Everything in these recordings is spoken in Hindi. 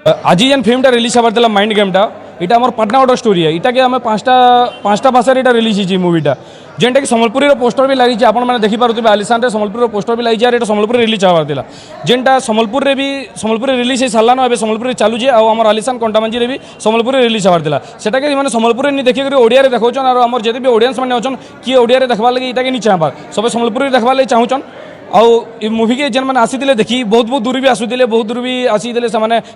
आज जेन फिल्मटा रिलीज हबार माइंड गेमटा इटा आम पाटनागढ़ स्टोरी है। इटा के आम पाँचटा भाषा रिलीज होती मुवीटा जेनटा कि सम्बलपुरी पोस्टर भी लगी आप देखिपे आलिशान सम्बलपुर पोस्टर भी लगी और सम्बलपुर रिलीज हबार जेनटा सम्बलपुर रिलीज हो सारान अब सम्बलपुर चलुचे आम आलिशान कंटामांजी भी सम्बलपुर रिलीज हबार सेटा के मैंने सम्बलपुर नहीं देखिक ओडिया देखा और आम जिते भी ऑडियंस मैंने अच्छा किए ओडिया देखा लगे इटा के नहीं चाहबार सब सम्बलपुर देखा लगे चाहून आउ मुवी के जेन मैंने आसी देखी बहुत बहुत दूर भी आसुले बहुत दूर भी आसी से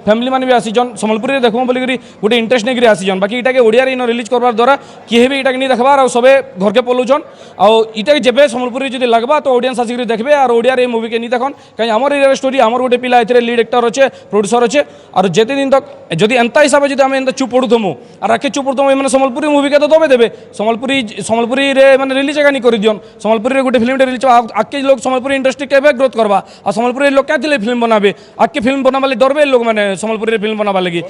फैमिली मैंने भी आसीचन सम्बलपुर देखूँ बोलिक गोटे इंटरेस्ट नहीं आसीचन बाकी इटा के ओडिया इन रिलीज करवार द्वारा किए भी इटा नहीं देखबार और सबे घर के पलौचन आटा जब सम्बलपुर जो लगवा तो ऑडियंस आसिक देखते और ओडिया ये मुवी के नहीं देखन कहीं आम एरिया स्टोरी आम गोटे पिला ए लीड एक्टर अच्छे प्रोड्यूसर अच्छे और जिते दिन तक जदि एंता हिसाब से आम चुप पड़ुमु और आखे चुप पड़ुम मैंने सम्बलपुरी मुवी के तो दबे देवे सम्बलपुरी मैंने रिलीज एका नहीं कर दियन सम्बलपुरी गोटे फिल्म रिलीज आके लोग सम्बलपुरी इंडस्ट्री के ग्रोथ करवा और सम्बलपुरी लोग क्या थे फिल्म बनाबे आके फिल्म बनावा डरबे लोग मैंने सम्बलपुरी फिल्म बनावा लगी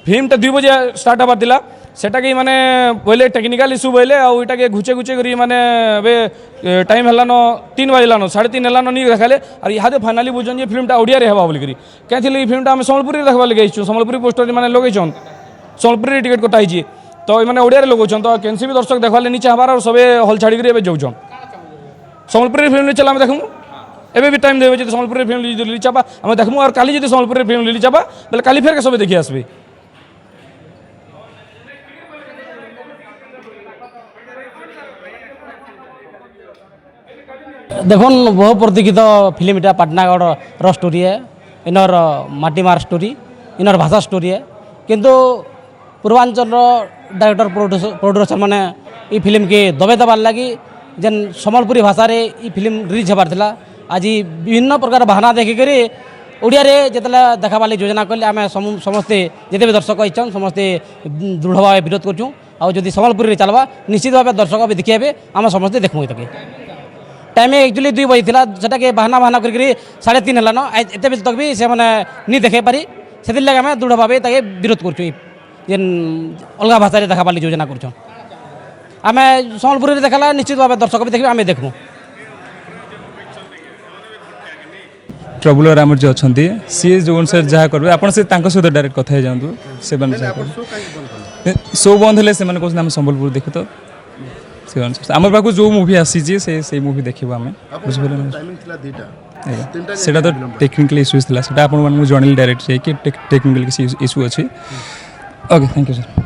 फिल्मटा 2 बजे स्टार्ट हबार दिला सेटा के माने बोले टेक्निकल इश्यू बोले आटा के घुचे घुचे करी माने टाइम हेलान 3 बजलान 3:30 हेलान नहीं देखाले और यहाँ फाइनाली बुझन जे फिल्मटा ओडिया रे हवा बोलिक क्या फिल्मटा आम सम्बलपुरी देखा लगे सम्बलपुरी पोस्टर मैंने लगेछन सम्बलपुरी टिकेट कटाई तो मैंने ओडिया लगौन तो कैंसी भी दर्शक देखा नहीं चाहबार और सबे हल छाड़ी जाऊन सम्बलपुरी फिल्म चला आम देखूँ एवं भी टाइम देवे सम्बलपुरी फिल्म रिलीज हवा आम देखूँ और काली जो सम्बलपुरी फिल्म रिलीज हवा बोले काली फेर सब देखी आसबे। देखुन बहु प्रतीक्षित फिल्म इटा पाटनागढ़ स्टोरी है इनर माटीमार स्टोरी इनर भाषा स्टोरी है किंतु पूर्वांचल डायरेक्टर प्रोड्यूसर मैंने ये फिल्म के दबे दबार लगी जेन सम्बलपुरी भाषा रे ये फिल्म रिलीज हबार था आज विभिन्न प्रकार बहाना देखिक ओडिया रे जिते देखाबार लगी योजना कले आम समस्ते जिते भी दर्शक इच्छन समस्ते दृढ़ भाव विरोध करूँ आदि सम्बलपुरी चलवा निश्चित भाव दर्शक भी देखिए आम समस्ते देखूँ तक टाइम एक्चुअली 2 बजे था सेटा के बहाना बहाना करके 3:30 हेलान एत तक भी से मैंने नहीं देखे पारी से लगे आम दृढ़ भाव विरोध करूँ जेन अलग भाषा देखा लगी योजना कर आम सम्बलपुर देखा निश्चित भाव दर्शक भी देखिए आम देखूँ ट्रबुलर आम जो अच्छा सी जो अनुसार जहाँ करेंगे आप सहित डायरेक्ट कथा जातु से शो बंद है से कहते सम्बलपुर देख तो आम पाक जो मुवी आसी से मुवी देखा आम बुझे तो टेक्निकल इश्यूज था आप जनइल डायरेक्ट टेक्निकल किसी इश्यू अच्छी ओके थैंक यू सर।